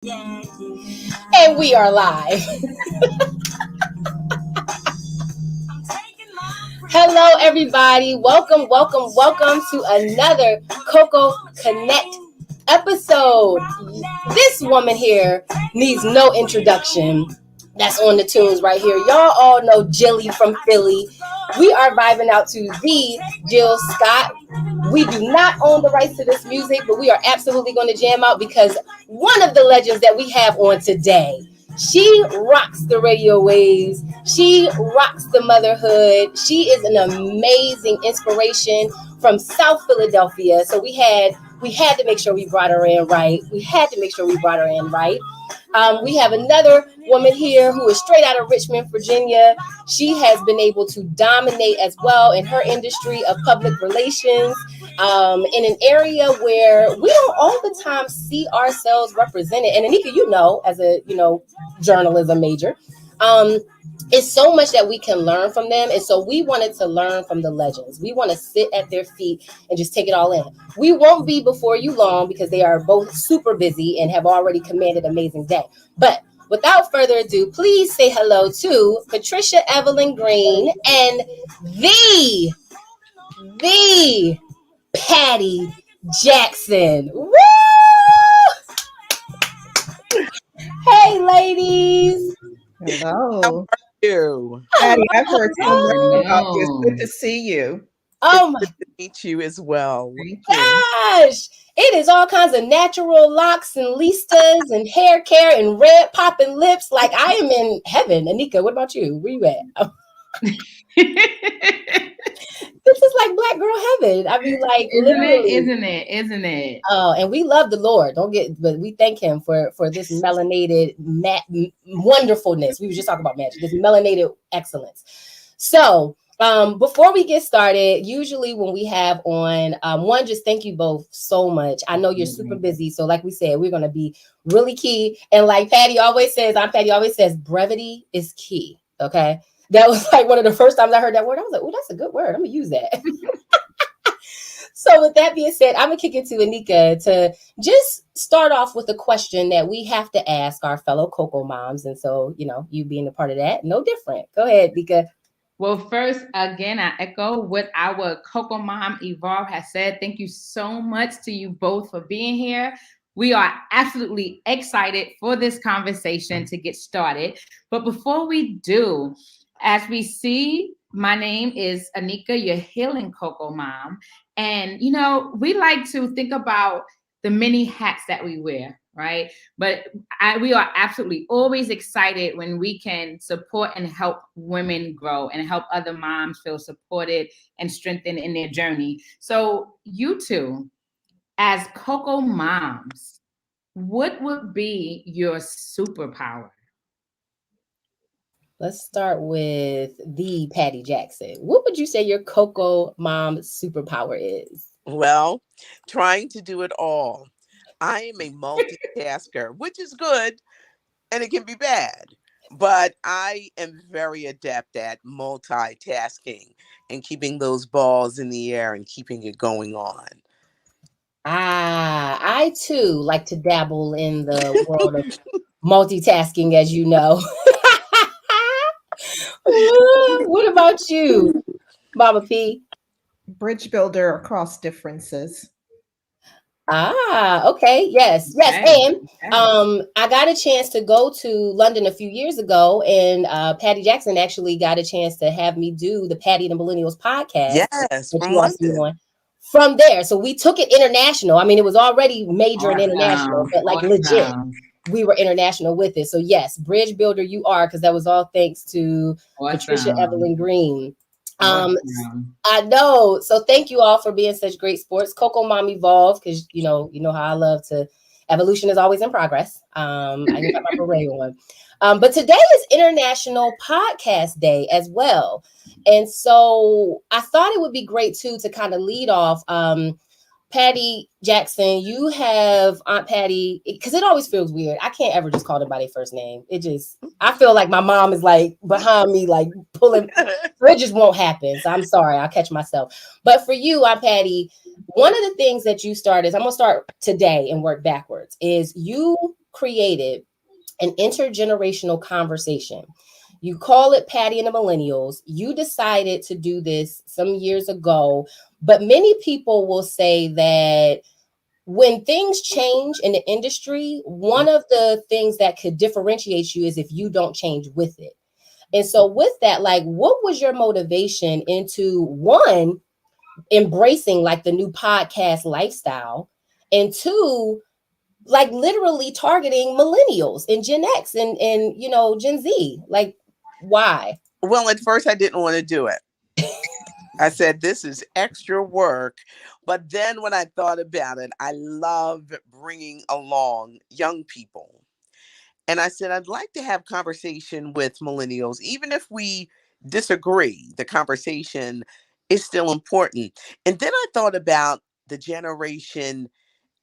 And we are live. Hello, everybody. Welcome to another Coco Connect episode. This woman here needs no introduction. That's on the tunes right here. Y'all all know Jilly from Philly. We are vibing out to the Jill Scott. We do not own the rights to this music, but we are absolutely going to jam out because one of the legends that we have on today, she rocks the radio waves. She rocks the motherhood. She is an amazing inspiration from South Philadelphia. So we had to make sure we brought her in right. We have another woman here who is straight out of Richmond, Virginia. She has been able to dominate as well in her industry of public relations, in an area where we don't all the time see ourselves represented. And Anika, as a journalism major, it's so much that we can learn from them. And so we wanted to learn from the legends. We want to sit at their feet and just take it all in. We won't be before you long because they are both super busy and have already commanded an amazing day. But without further ado, please say hello to Patricia Evelyn Green and the Patty Jackson. Woo! Hey, ladies. Hello. You. Patty, I've heard so much about you. It's good to see you. Oh my! Good to meet you as well. Thank you. Gosh, it is all kinds of natural locks and listas and hair care and red popping lips. Like I am in heaven. Anika, what about you? Where you at? This is like black girl heaven. I mean, like Isn't it? Oh, and we love the Lord. But we thank Him for this melanated wonderfulness. We were just talking about magic. This melanated excellence. So. Before we get started, usually when we have on, just thank you both so much. I know you're super busy. So like we said, we're going to be really key. And like Patty always says, brevity is key. Okay. That was like one of the first times I heard that word. I was like, oh, that's a good word. I'm going to use that. So with that being said, I'm going to kick it to Anika to just start off with a question that we have to ask our fellow Coco moms. And so, you being a part of that, no different. Go ahead, Anika. Well, first, again, I echo what our Coco Mom Evolve has said. Thank you so much to you both for being here. We are absolutely excited for this conversation to get started. But before we do, as we see, my name is Anika, your healing Coco Mom. And, we like to think about the many hats that we wear, right? But we are absolutely always excited when we can support and help women grow and help other moms feel supported and strengthened in their journey. So you two, as Coco moms, what would be your superpower? Let's start with the Patty Jackson. What would you say your Coco mom superpower is? Well, trying to do it all. I am a multitasker, which is good and it can be bad, but I am very adept at multitasking and keeping those balls in the air and keeping it going on. I too like to dabble in the world of multitasking, as you know. What about you, Mama P? Bridge builder across differences. Okay. Yes. And I got a chance to go to London a few years ago, and Patty Jackson actually got a chance to have me do the Patty and the Millennials podcast. Yes, from London. From there. So we took it international. I mean, it was already major and international, but like legit, we were international with it. So yes, bridge builder you are, because that was all thanks to Patricia Evelyn Green. I know. So thank you all for being such great sports. Coco Mom Evolve, because you know how I love to. Evolution is always in progress. I got my beret on. But today is International Podcast Day as well. And so I thought it would be great too to kind of lead off. Patty Jackson, you have Aunt Patty, because it always feels weird. I can't ever just call them by their first name. I feel like my mom is like behind me, like pulling. It just won't happen. So I'm sorry, I'll catch myself. But for you, Aunt Patty, one of the things that you started, I'm going to start today and work backwards, is you created an intergenerational conversation. You call it Patty and the Millennials. You decided to do this some years ago, but many people will say that when things change in the industry, one of the things that could differentiate you is if you don't change with it. And so with that, like, what was your motivation into, one, embracing like the new podcast lifestyle, and two, like literally targeting millennials and Gen X and Gen Z? Like, why? Well, at first I didn't want to do it. I said, this is extra work. But then when I thought about it, I love bringing along young people. And I said, I'd like to have conversation with millennials, even if we disagree, the conversation is still important. And then I thought about the generation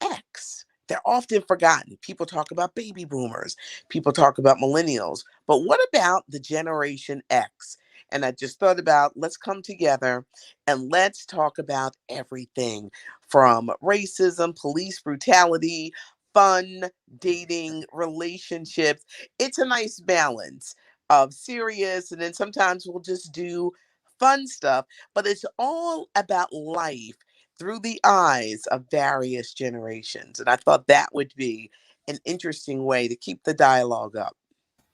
X. They're often forgotten. People talk about baby boomers. People talk about millennials. But what about the generation X? And I just thought about, let's come together and let's talk about everything from racism, police brutality, fun, dating, relationships. It's a nice balance of serious, and then sometimes we'll just do fun stuff, but it's all about life through the eyes of various generations. And I thought that would be an interesting way to keep the dialogue up.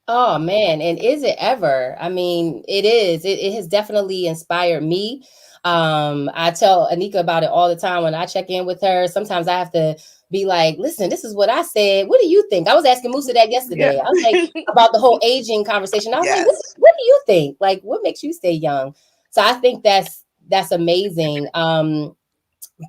Oh man, and is it ever? I mean, it is. It has definitely inspired me. I tell Anika about it all the time when I check in with her. Sometimes I have to be like, listen, this is what I said. What do you think? I was asking Musa that yesterday. I was like, about the whole aging conversation. I was like, what do you think? Like, what makes you stay young? So I think that's amazing.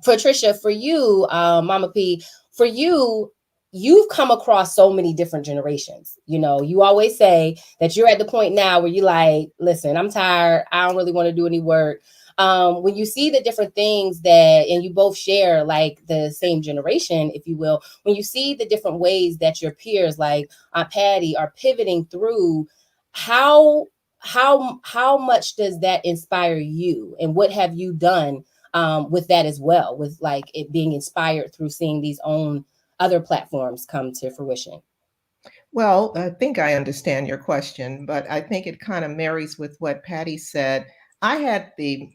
Patricia, for you, Mama P, for you, you've come across so many different generations. You always say that you're at the point now where you're like, listen, I'm tired. I don't really want to do any work. When you see the different things and you both share like the same generation, if you will, when you see the different ways that your peers like Aunt Patty are pivoting through, how much does that inspire you, and what have you done with that as well, with like it being inspired through seeing these own other platforms come to fruition? Well, I think I understand your question, but I think it kind of marries with what Patty said. I had the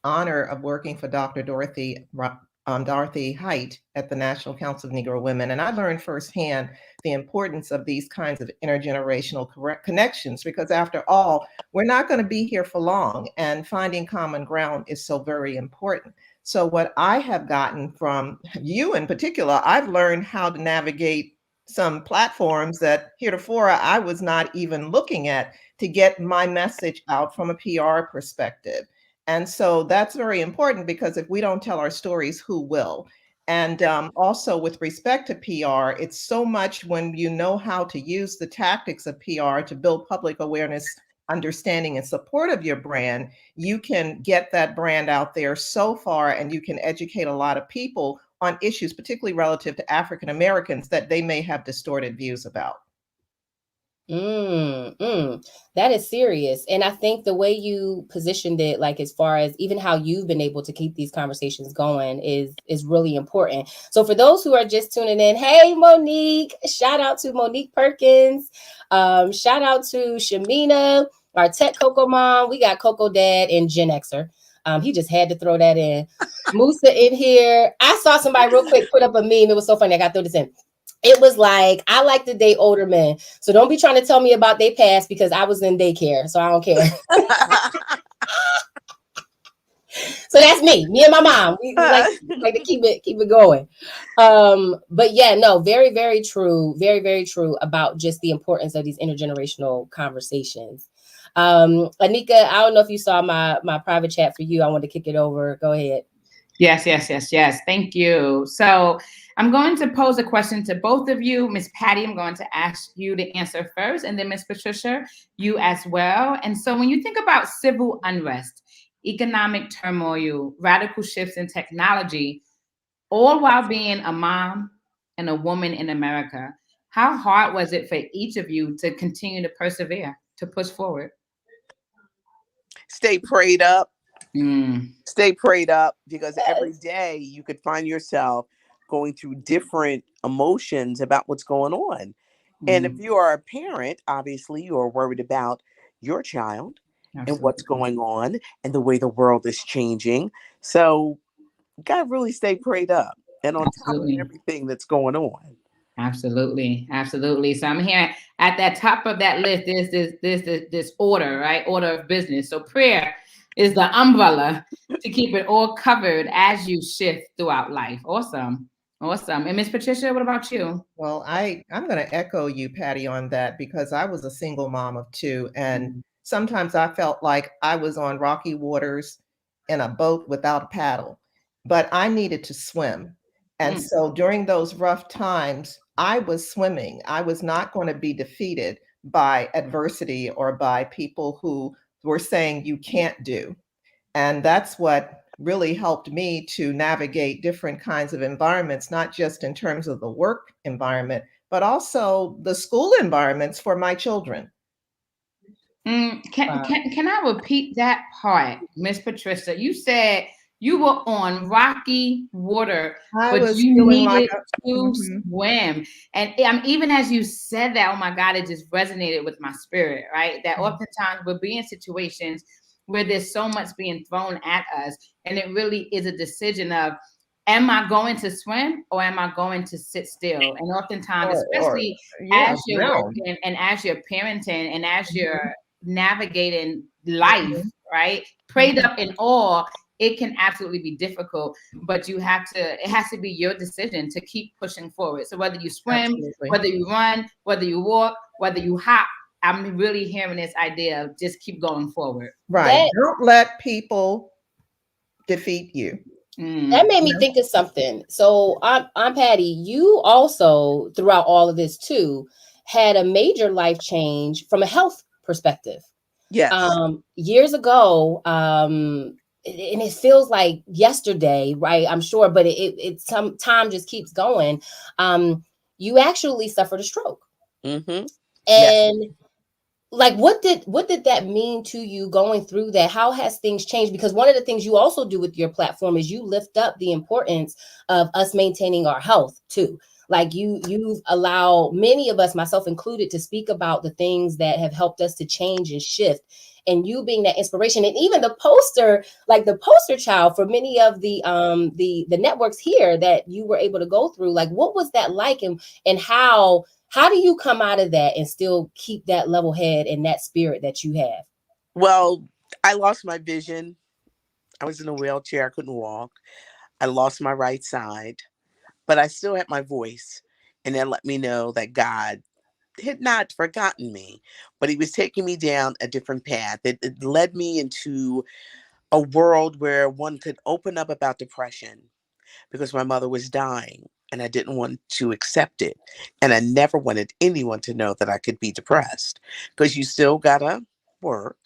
honor of working for Dr. Dorothy Height at the National Council of Negro Women, and I learned firsthand the importance of these kinds of intergenerational connections, because after all, we're not going to be here for long, and finding common ground is so very important. So what I have gotten from you in particular, I've learned how to navigate some platforms that heretofore I was not even looking at to get my message out from a PR perspective. And so that's very important, because if we don't tell our stories, who will? And also with respect to PR, it's so much when you know how to use the tactics of PR to build public awareness, understanding, and support of your brand, you can get that brand out there so far, and you can educate a lot of people on issues, particularly relative to African Americans, that they may have distorted views about. That is serious. And I think the way you positioned it, like as far as even how you've been able to keep these conversations going is really important. So for those who are just tuning in, hey Monique, shout out to Monique Perkins. Shout out to Shamina, our tech Coco Mom. We got Coco Dad and Gen Xer. He just had to throw that in. Musa in here. I saw somebody real quick put up a meme. It was so funny. I got to throw this in. It was like, I like to date older men. So don't be trying to tell me about their past, because I was in daycare. So I don't care. So that's me and my mom. We like to keep it going. But yeah, no, very, very true. Very, very true about just the importance of these intergenerational conversations. Anika, I don't know if you saw my private chat for you. I want to kick it over. Go ahead. Yes. Thank you. So I'm going to pose a question to both of you. Miss Patty, I'm going to ask you to answer first, and then Miss Patricia, you as well. And so when you think about civil unrest, economic turmoil, radical shifts in technology, all while being a mom and a woman in America, how hard was it for each of you to continue to persevere, to push forward? Stay prayed up. Stay prayed up, because every day you could find yourself going through different emotions about what's going on. And if you are a parent, obviously you are worried about your child and what's going on and the way the world is changing. So you got to really stay prayed up and on top of everything that's going on. Absolutely. So I'm hearing at that top of that list, this order, right? Order of business. So prayer is the umbrella to keep it all covered as you shift throughout life. Awesome. And Miss Patricia, what about you? Well, I'm going to echo you, Patty, on that, because I was a single mom of two, and sometimes I felt like I was on rocky waters in a boat without a paddle, but I needed to swim. And so during those rough times, I was swimming. I was not going to be defeated by adversity or by people who were saying you can't do. And that's what really helped me to navigate different kinds of environments, not just in terms of the work environment, but also the school environments for my children. Can I repeat that part, Miss Patricia? You said you were on rocky water, but you needed to swim. And even as you said that, oh my God, it just resonated with my spirit, right? That oftentimes we'll be in situations where there's so much being thrown at us, and it really is a decision of, am I going to swim or am I going to sit still? And oftentimes, especially as you're working and as you're parenting and as you're navigating life, right? Prayed up in awe, it can absolutely be difficult, but it has to be your decision to keep pushing forward. So whether you swim, whether you run, whether you walk, whether you hop, I'm really hearing this idea of just keep going forward. Right. Don't let people defeat you. That made me think of something. So I'm Patty, you also, throughout all of this too, had a major life change from a health perspective. Yes. Years ago, and it feels like yesterday, right? I'm sure, but it some time just keeps going. You actually suffered a stroke. And like, what did that mean to you going through that? How has things changed? Because one of the things you also do with your platform is you lift up the importance of us maintaining our health too. Like you've allowed many of us, myself included, to speak about the things that have helped us to change and shift. And you being that inspiration, and even the poster child for many of the networks here that you were able to go through. Like, what was that like, and how do you come out of that and still keep that level head and that spirit that you have? Well, I lost my vision. I was in a wheelchair. I couldn't walk. I lost my right side, but I still had my voice. And that let me know that God had not forgotten me, but he was taking me down a different path. It led me into a world where one could open up about depression because my mother was dying and I didn't want to accept it. And I never wanted anyone to know that I could be depressed, because you still gotta work,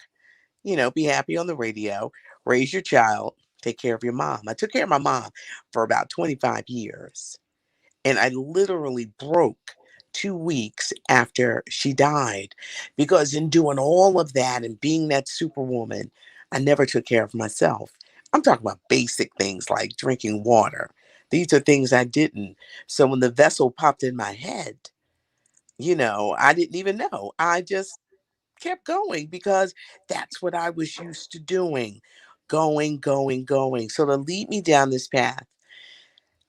be happy on the radio, raise your child, take care of your mom. I took care of my mom for about 25 years. And I literally broke 2 weeks after she died, because in doing all of that and being that superwoman, I never took care of myself. I'm talking about basic things like drinking water. These are things I didn't. So when the vessel popped in my head, I didn't even know. I just kept going because that's what I was used to doing. Going, going, going. So to lead me down this path,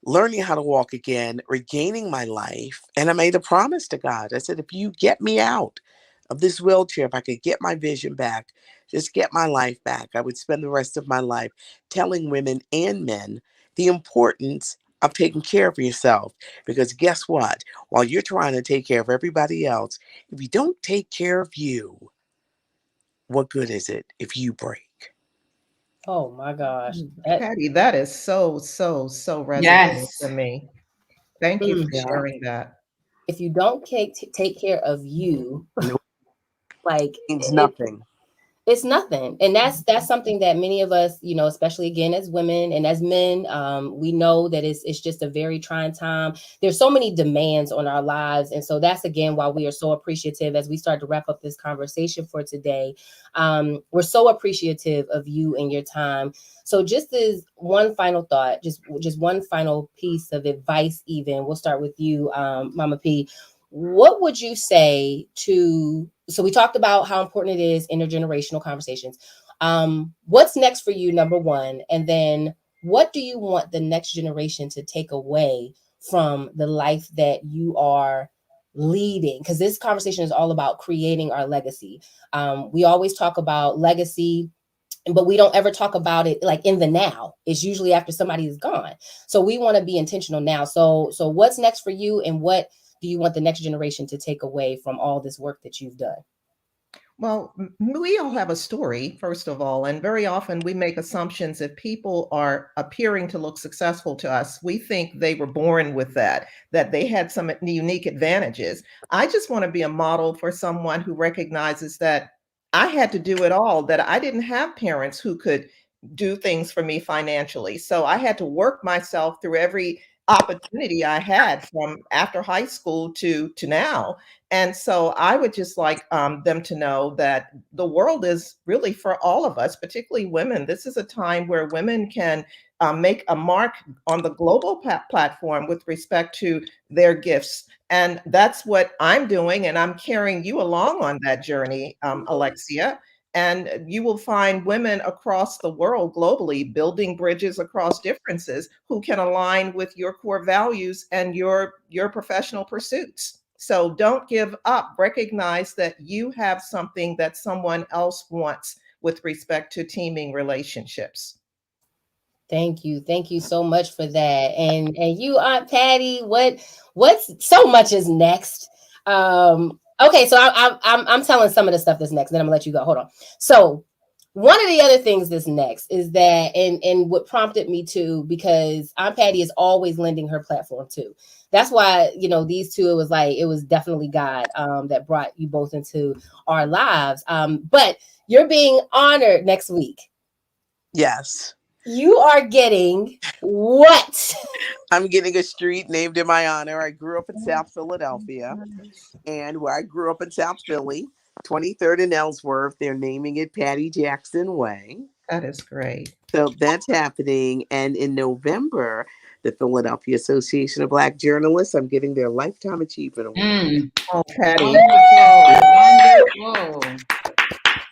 learning how to walk again, regaining my life. And I made a promise to God. I said, if you get me out of this wheelchair, if I could get my vision back, just get my life back, I would spend the rest of my life telling women and men the importance of taking care of yourself. Because guess what? While you're trying to take care of everybody else, if you don't take care of you, what good is it if you break? Oh my gosh. Patty, that is so resonating to me. Thank you for sharing that. If you don't take care of you, Nope. like Means nothing. It's nothing. And that's something that many of us, you know, especially again as women and as men, we know that it's just a very trying time. There's so many demands on our lives. And so that's again why we are so appreciative as we start to wrap up this conversation for today. We're so appreciative of you and your time. So just as one final thought, just one final piece of advice, even we'll start with you, Mama P. What would you say to, so we talked about how important it is intergenerational conversations. What's next for you, number one? And then what do you want the next generation to take away from the life that you are leading? Because this conversation is all about creating our legacy. We always talk about legacy, but we don't ever talk about it like in the now. It's usually after somebody is gone. So we want to be intentional now. So what's next for you, and what do you want the next generation to take away from all this work that you've done? Well, we all have a story, first of all, and very often we make assumptions if people are appearing to look successful to us. We think they were born with that they had some unique advantages. I just want to be a model for someone who recognizes that I had to do it all, that I didn't have parents who could do things for me financially. So I had to work myself through every opportunity I had from after high school to now. And so I would just like them to know that the world is really for all of us, particularly women. This is a time where women can make a mark on the global platform with respect to their gifts. And that's what I'm doing. And I'm carrying you along on that journey, Alexia. And you will find women across the world globally building bridges across differences who can align with your core values and your professional pursuits. So don't give up. Recognize that you have something that someone else wants with respect to teaming relationships. Thank you. Thank you so much for that. And you, Aunt Patty, what's so much is next? Okay, so I'm telling some of the stuff that's next, then I'm gonna let you go. Hold on. So one of the other things that's next is that, and what prompted me to, because Aunt Patty is always lending her platform too. That's why, you know, these two, it was definitely God that brought you both into our lives. But you're being honored next week. Yes. You are getting what? I'm getting a street named in my honor. I grew up in South Philadelphia, and where I grew up in South Philly, 23rd and Ellsworth, they're naming it Patty Jackson Way. That is great. So that's happening. And in November, the Philadelphia Association of Black Journalists, I'm getting their Lifetime Achievement Award. Oh, Patty. Wonderful.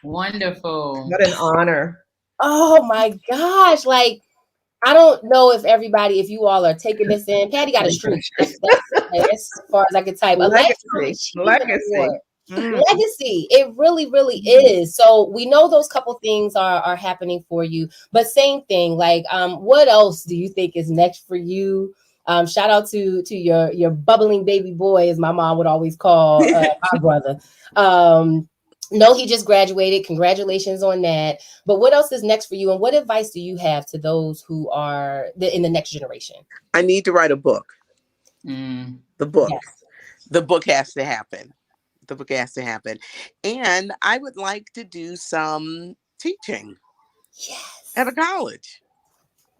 Wonderful. What an honor. Oh my gosh. Like, I don't know if you all are taking this in. Patty got a streak. That's as far as I can type. Legacy. Legacy. It really, really is. So we know those couple things are happening for you. But same thing, like what else do you think is next for you? Shout out to your bubbling baby boy, as my mom would always call my brother. No, he just graduated. Congratulations on that. But what else is next for you? And what advice do you have to those who are in the next generation? I need to write a book. The book. Yes. The book has to happen. The book has to happen. And I would like to do some teaching at a college.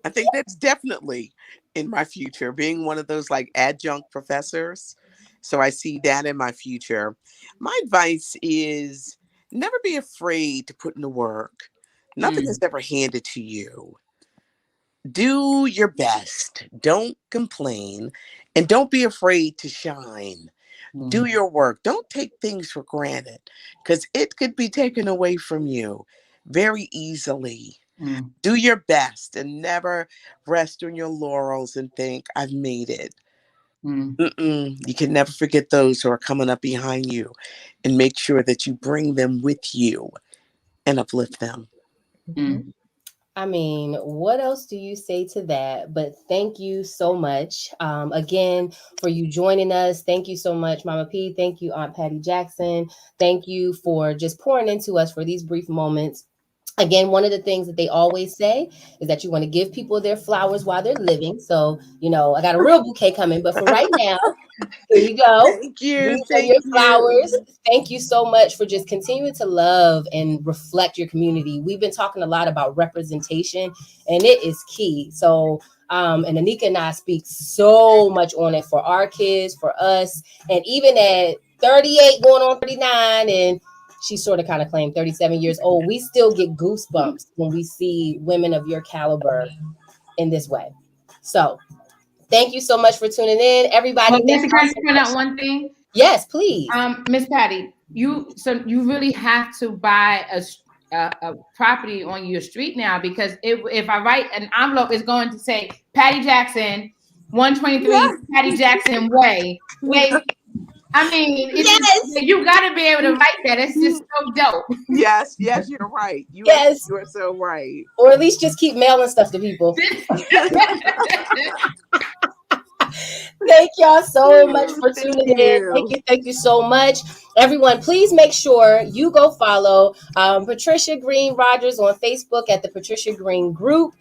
I think that's definitely in my future, being one of those like adjunct professors. So I see that in my future. My advice is never be afraid to put in the work. Nothing is ever handed to you. Do your best. Don't complain. And don't be afraid to shine. Do your work. Don't take things for granted, because it could be taken away from you very easily. Do your best and never rest on your laurels and think, I've made it. You can never forget those who are coming up behind you, and make sure that you bring them with you and uplift them. I mean, what else do you say to that? But thank you so much again for you joining us. Thank you so much, Mama P. Thank you, Aunt Patty Jackson. Thank you for just pouring into us for these brief moments. Again, one of the things that they always say is that you want to give people their flowers while they're living. So, I got a real bouquet coming, but for right now, here you go. Thank you. These are your flowers. Thank you so much for just continuing to love and reflect your community. We've been talking a lot about representation, and it is key. So, and Anika and I speak so much on it for our kids, for us, and even at 38 going on 39, and she sort of kind of claimed 37 years old, we still get goosebumps when we see women of your caliber in this way. So thank you so much for tuning in, everybody. Can I point out one thing? Yes, please. Miss Patty, you really have to buy a property on your street now, because if I write an envelope, it's going to say Patty Jackson, 123 Patty Jackson Way. I mean, you got to be able to write that. It's just so dope. Yes, you're right. You are so right. Or at least just keep mailing stuff to people. Thank y'all so much for tuning in. Thank you so much. Everyone, please make sure you go follow Patricia Green Rogers on Facebook at the Patricia Green Group.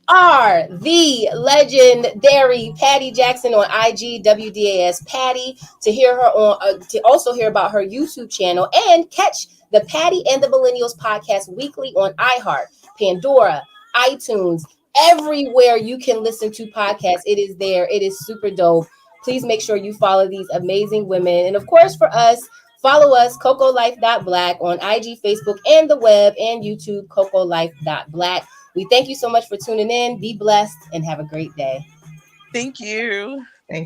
The legendary Patty Jackson on IG, WDAS Patty, to hear her on, to also hear about her YouTube channel, and catch the Patty and the Millennials podcast weekly on iHeart, Pandora, iTunes, everywhere you can listen to podcasts. It is there. It is super dope. Please make sure you follow these amazing women. And of course, for us, follow us, CocoLife.Black on IG, Facebook, and the web, and YouTube, CocoLife.Black. We thank you so much for tuning in. Be blessed and have a great day. Thank you.